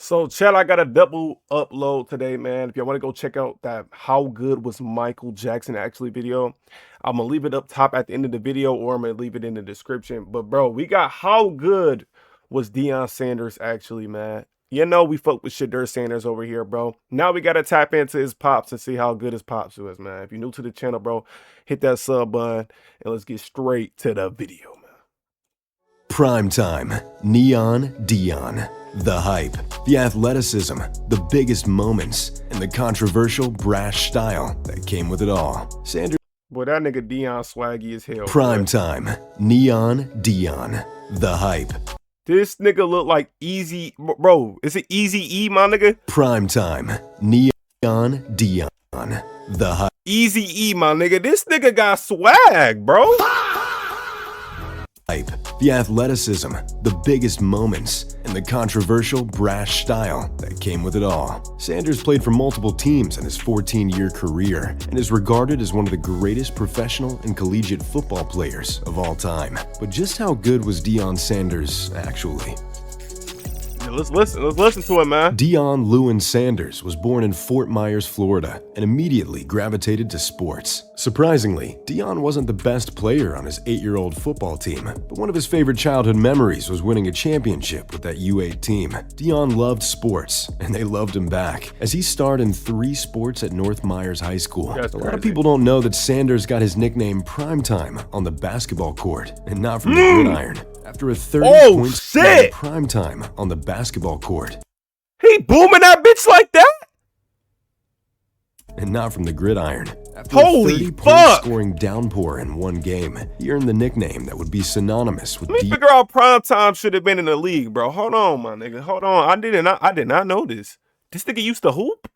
So, Chad, I got a double upload today, man. If y'all want to go check out that How Good Was Michael Jackson actually video, I'm going to leave it up top at the end of the video, or I'm going to leave it in the description. But, bro, we got How Good Was Deion Sanders actually, man. You know we fuck with Shadur Sanders over here, bro. Now we got to tap into his pops and see how good his pops is, man. If you're new to the channel, bro, hit that sub button and let's get straight to the video, man. Primetime, Neon Deion, the hype, the athleticism, the biggest moments, and the controversial brash style that came with it all. Sanders. Boy, that nigga Deion swaggy as hell. Primetime, Neon Deion, the hype. This nigga look like Easy, bro. Is it Easy E, my nigga? Primetime, Neon Deion, the hype. Easy E, my nigga. This nigga got swag, bro. Hype, the athleticism, the biggest moments, and the controversial brash style that came with it all. Sanders played for multiple teams in his 14-year career and is regarded as one of the greatest professional and collegiate football players of all time. But just how good was Deion Sanders actually? Yeah, let's listen to it, man. Deion Lewin Sanders was born in Fort Myers, Florida, and immediately gravitated to sports. Surprisingly, Deion wasn't the best player on his 8-year-old football team, but one of his favorite childhood memories was winning a championship with that U8 team. Deion loved sports, and they loved him back, as he starred in 3 sports at North Myers High School. A lot of people don't know that Sanders got his nickname Primetime on the basketball court, and not from the gridiron. After a 30-point shit! Primetime on the basketball court. He booming that bitch like that? And not from the gridiron. After Holy a 30-point fuck! scoring downpour in one game, he earned the nickname that would be synonymous with Let me figure out Primetime should have been in the league, bro. Hold on, my nigga. Hold on. I did not know this. This nigga used to hoop?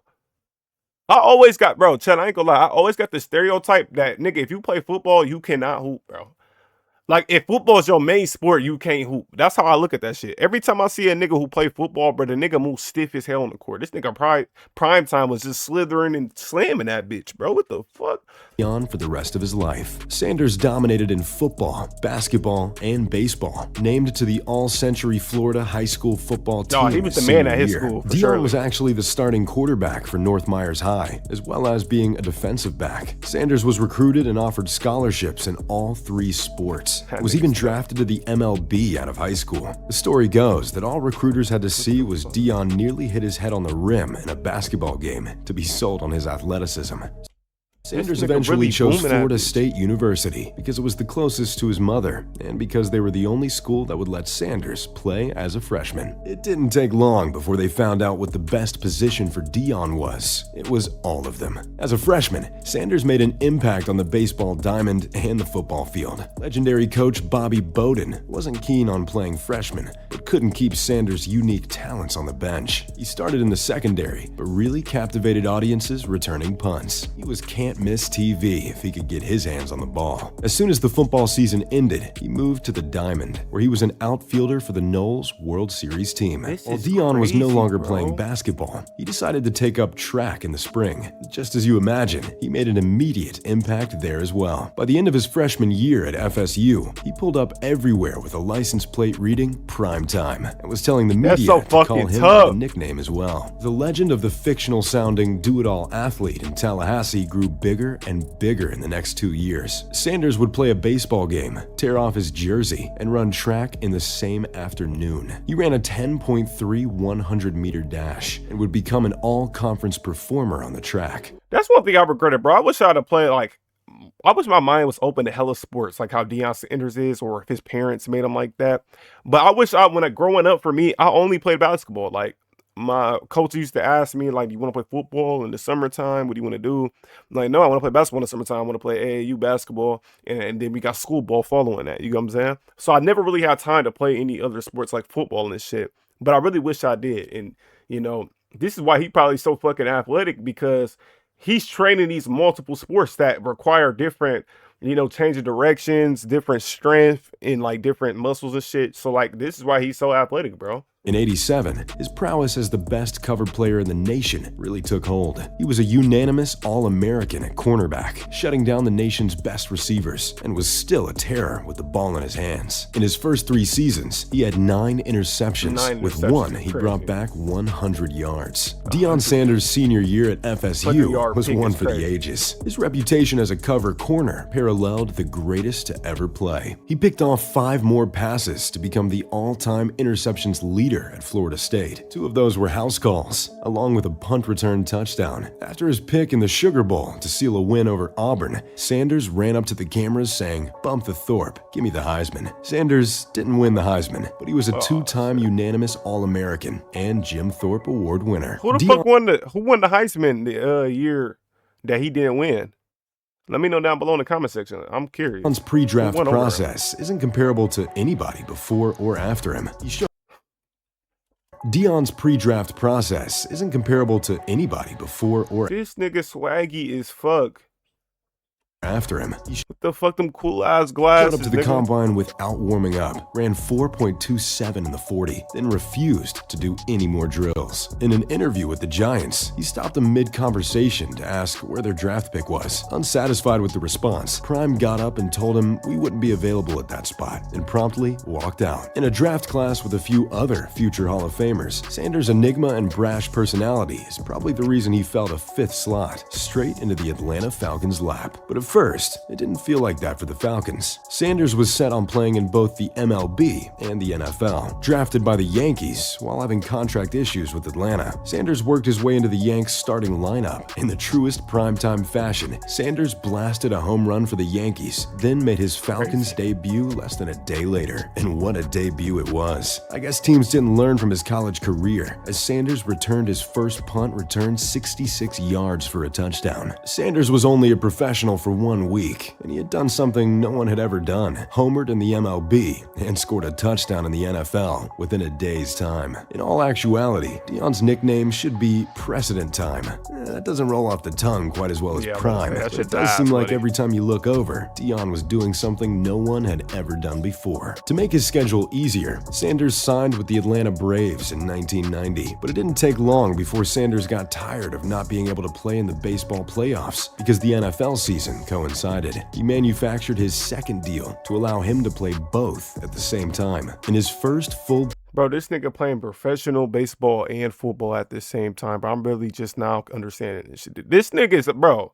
I always got, bro, Chad, I ain't gonna lie. I always got the stereotype that, nigga, if you play football, you cannot hoop, bro. Like, if football is your main sport, you can't hoop. That's how I look at that shit. Every time I see a nigga who play football, bro, the nigga moves stiff as hell on the court. This nigga Primetime was just slithering and slamming that bitch, bro. What the fuck? On for the rest of his life. Sanders dominated in football, basketball, and baseball. Named to the All-Century Florida High School football team. No, he was the man at his school, for sure. Deion was actually the starting quarterback for North Myers High, as well as being a defensive back. Sanders was recruited and offered scholarships in all 3 sports. Was even drafted to the MLB out of high school. The story goes that all recruiters had to see was Deion nearly hit his head on the rim in a basketball game to be sold on his athleticism. Sanders eventually chose Florida State University because it was the closest to his mother and because they were the only school that would let Sanders play as a freshman. It didn't take long before they found out what the best position for Deion was. It was all of them. As a freshman, Sanders made an impact on the baseball diamond and the football field. Legendary coach Bobby Bowden wasn't keen on playing freshmen, but couldn't keep Sanders' unique talents on the bench. He started in the secondary, but really captivated audiences returning punts. He was can't miss TV if he could get his hands on the ball. As soon as the football season ended, he moved to the diamond, where he was an outfielder for the Knowles World Series team. While Deion was no longer playing basketball, he decided to take up track in the spring. Just as you imagine, he made an immediate impact there as well. By the end of his freshman year at FSU, he pulled up everywhere with a license plate reading Primetime and was telling the media to call him a nickname as well. The legend of the fictional-sounding do-it-all athlete in Tallahassee grew bigger and bigger in the next 2 years. Sanders would play a baseball game, tear off his jersey, and run track in the same afternoon. He ran a 10.3 100-meter dash and would become an all-conference performer on the track. That's one thing I regretted, bro. I wish I'd have played, like, I wish my mind was open to hella sports, like how Deion Sanders is, or if his parents made him like that. But I wish growing up for me, I only played basketball. Like, my coach used to ask me, like, do you want to play football in the summertime? What do you want to do? I'm like, no, I want to play basketball in the summertime. I want to play AAU basketball. And then we got school ball following that. You know what I'm saying? So I never really had time to play any other sports like football and shit. But I really wish I did. And, you know, this is why he probably so fucking athletic, because he's training these multiple sports that require different, you know, change of directions, different strength, and like different muscles and shit. So like, this is why he's so athletic, bro. In '87, his prowess as the best cover player in the nation really took hold. He was a unanimous All-American at cornerback, shutting down the nation's best receivers, and was still a terror with the ball in his hands. In his first 3 seasons, he had 9 interceptions. With one, he brought back 100 yards. Deion Sanders' senior year at FSU was one for the ages. His reputation as a cover corner paralleled the greatest to ever play. He picked off 5 more passes to become the all-time interceptions leader at Florida State. 2 of those were house calls, along with a punt return touchdown. After his pick in the Sugar Bowl to seal a win over Auburn, Sanders ran up to the cameras saying, "Bump the Thorpe, give me the Heisman." Sanders didn't win the Heisman, but he was a 2-time unanimous All-American and Jim Thorpe Award winner. Who the fuck won the Heisman the year that he didn't win? Let me know down below in the comment section. I'm curious. Deion's pre-draft process isn't comparable to anybody before or after him. Deion's pre-draft process isn't comparable to anybody before or This nigga swaggy as fuck. after him. What the fuck, them cool ass glasses? Showed up to the combine without warming up, ran 4.27 in the 40, then refused to do any more drills. In an interview with the Giants, he stopped him mid-conversation to ask where their draft pick was. Unsatisfied with the response, Prime got up and told him we wouldn't be available at that spot, and promptly walked out. In a draft class with a few other future Hall of Famers, Sanders' enigma and brash personality is probably the reason he fell to 5th slot, straight into the Atlanta Falcons' lap. But at first, it didn't feel like that for the Falcons. Sanders was set on playing in both the MLB and the NFL. Drafted by the Yankees while having contract issues with Atlanta, Sanders worked his way into the Yanks' starting lineup. In the truest primetime fashion, Sanders blasted a home run for the Yankees, then made his Falcons debut less than a day later. And what a debut it was. I guess teams didn't learn from his college career, as Sanders returned his first punt return 66 yards for a touchdown. Sanders was only a professional for 1 week, and he had done something no one had ever done: homered in the MLB and scored a touchdown in the NFL within a day's time. In all actuality, Deion's nickname should be Precedent Time. That doesn't roll off the tongue quite as well as Prime, but it does seem like every time you look over, Deion was doing something no one had ever done before. To make his schedule easier, Sanders signed with the Atlanta Braves in 1990, but it didn't take long before Sanders got tired of not being able to play in the baseball playoffs because the NFL season coincided. He manufactured his second deal to allow him to play both at the same time. In his first full Bro, this nigga playing professional baseball and football at the same time, bro. I'm really just now understanding this shit. This nigga is, bro.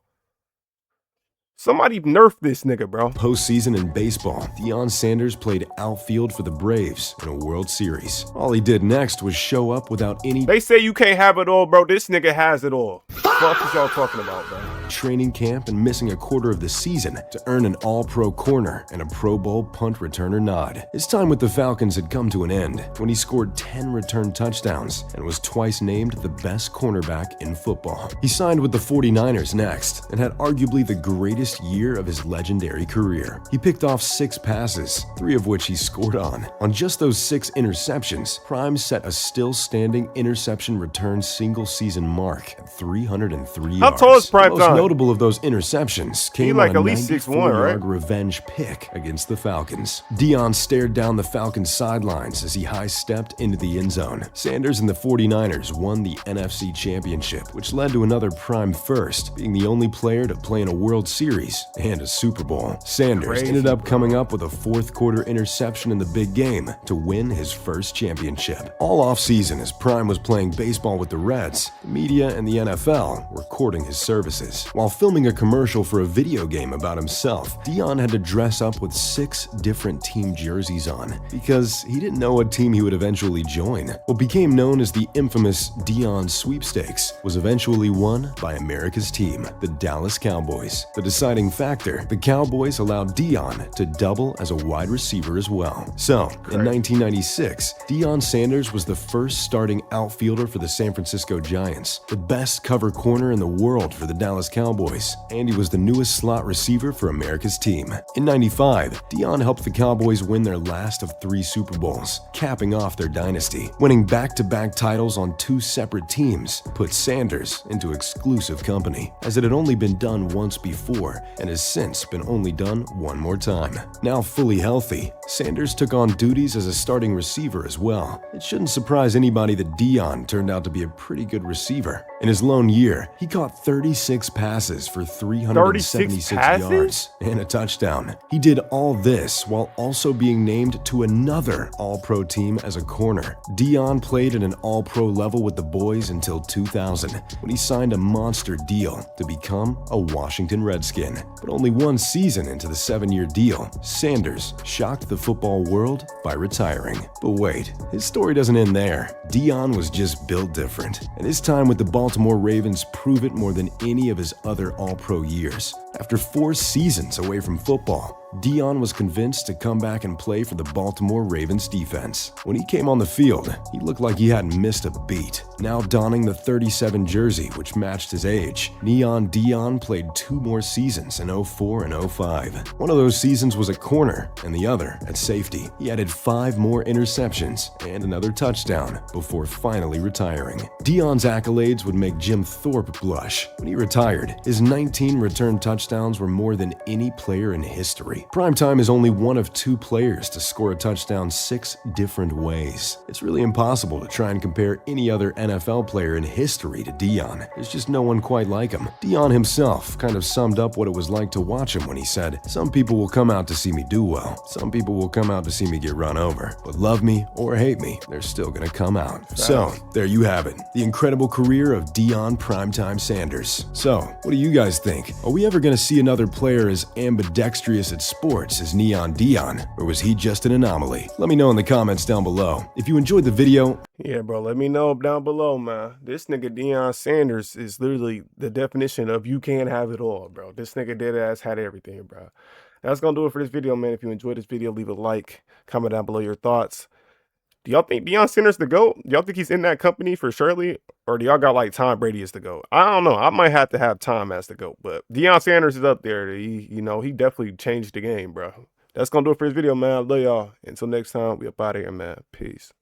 Somebody nerf this nigga, bro. Postseason in baseball, Deion Sanders played outfield for the Braves in a World Series. All he did next was show up without any They say you can't have it all, bro. This nigga has it all. Fuck is y'all talking about, bro? training camp and missing a quarter of the season to earn an All-Pro corner and a Pro Bowl punt returner nod. His time with the Falcons had come to an end when he scored 10 return touchdowns and was twice named the best cornerback in football. He signed with the 49ers next and had arguably the greatest year of his legendary career. He picked off 6 passes, 3 of which he scored on. On just those 6 interceptions, Prime set a still-standing interception return single-season mark at 303 yards. How tall is Prime? The most notable of those interceptions came like on at a least 6'1", 94-yard right? revenge pick against the Falcons. Deion stared down the Falcons' sidelines as he high-stepped into the end zone. Sanders and the 49ers won the NFC Championship, which led to another Prime first, being the only player to play in a World Series and a Super Bowl. Sanders ended up coming up with a fourth-quarter interception in the big game to win his first championship. All offseason, as Prime was playing baseball with the Reds, the media and the NFL were courting his services. While filming a commercial for a video game about himself, Deion had to dress up with 6 different team jerseys on because he didn't know what team he would eventually join. What became known as the infamous Deion sweepstakes was eventually won by America's team, the Dallas Cowboys. The deciding factor, the Cowboys allowed Deion to double as a wide receiver as well. So, in 1996, Deion Sanders was the first starting outfielder for the San Francisco Giants, the best cover corner in the world for the Dallas Cowboys, and he was the newest slot receiver for America's team. In '95, Deion helped the Cowboys win their last of 3 Super Bowls, capping off their dynasty. Winning back-to-back titles on 2 separate teams put Sanders into exclusive company, as it had only been done once before and has since been only done one more time. Now fully healthy, Sanders took on duties as a starting receiver as well. It shouldn't surprise anybody that Deion turned out to be a pretty good receiver. In his lone year, he caught 36 passes for 376 yards and a touchdown. He did all this while also being named to another All-Pro team as a corner. Deion played at an All-Pro level with the boys until 2000, when he signed a monster deal to become a Washington Redskin. But only one season into the 7-year deal, Sanders shocked the football world by retiring. But wait, his story doesn't end there. Deion was just built different, and his time with the Baltimore Ravens proved it more than any of his other All-Pro years. After 4 seasons away from football, Deion was convinced to come back and play for the Baltimore Ravens defense. When he came on the field, he looked like he hadn't missed a beat. Now donning the 37 jersey, which matched his age, Neon Deion played 2 more seasons in '04 and '05. One of those seasons was at corner, and the other at safety. He added 5 more interceptions and another touchdown before finally retiring. Deion's accolades would make Jim Thorpe blush. When he retired, his 19 return touchdowns were more than any player in history. Primetime is only one of 2 players to score a touchdown 6 different ways. It's really impossible to try and compare any other NFL player in history to Deion. There's just no one quite like him. Deion himself kind of summed up what it was like to watch him when he said, "Some people will come out to see me do well. Some people will come out to see me get run over. But love me or hate me, they're still gonna come out." So, there you have it. The incredible career of Deion Primetime Sanders. So, what do you guys think? Are we ever gonna see another player as ambidextrous at sports as Neon Deion, or was he just an anomaly? Let me know in the comments down below. If you enjoyed the video, Yeah, bro, let me know down below, man. This nigga Deion Sanders is literally the definition of you can't have it all, bro. This nigga dead ass had everything, bro. That's gonna do it for this video, man. If you enjoyed this video, leave a like, comment down below your thoughts. Do y'all think Deion Sanders the GOAT? Do y'all think he's in that company for surely? Or do y'all got like Tom Brady as the GOAT? I don't know. I might have to have Tom as the GOAT, but Deion Sanders is up there. He definitely changed the game, bro. That's gonna do it for this video, man. I love y'all. Until next time, we up out of here, man. Peace.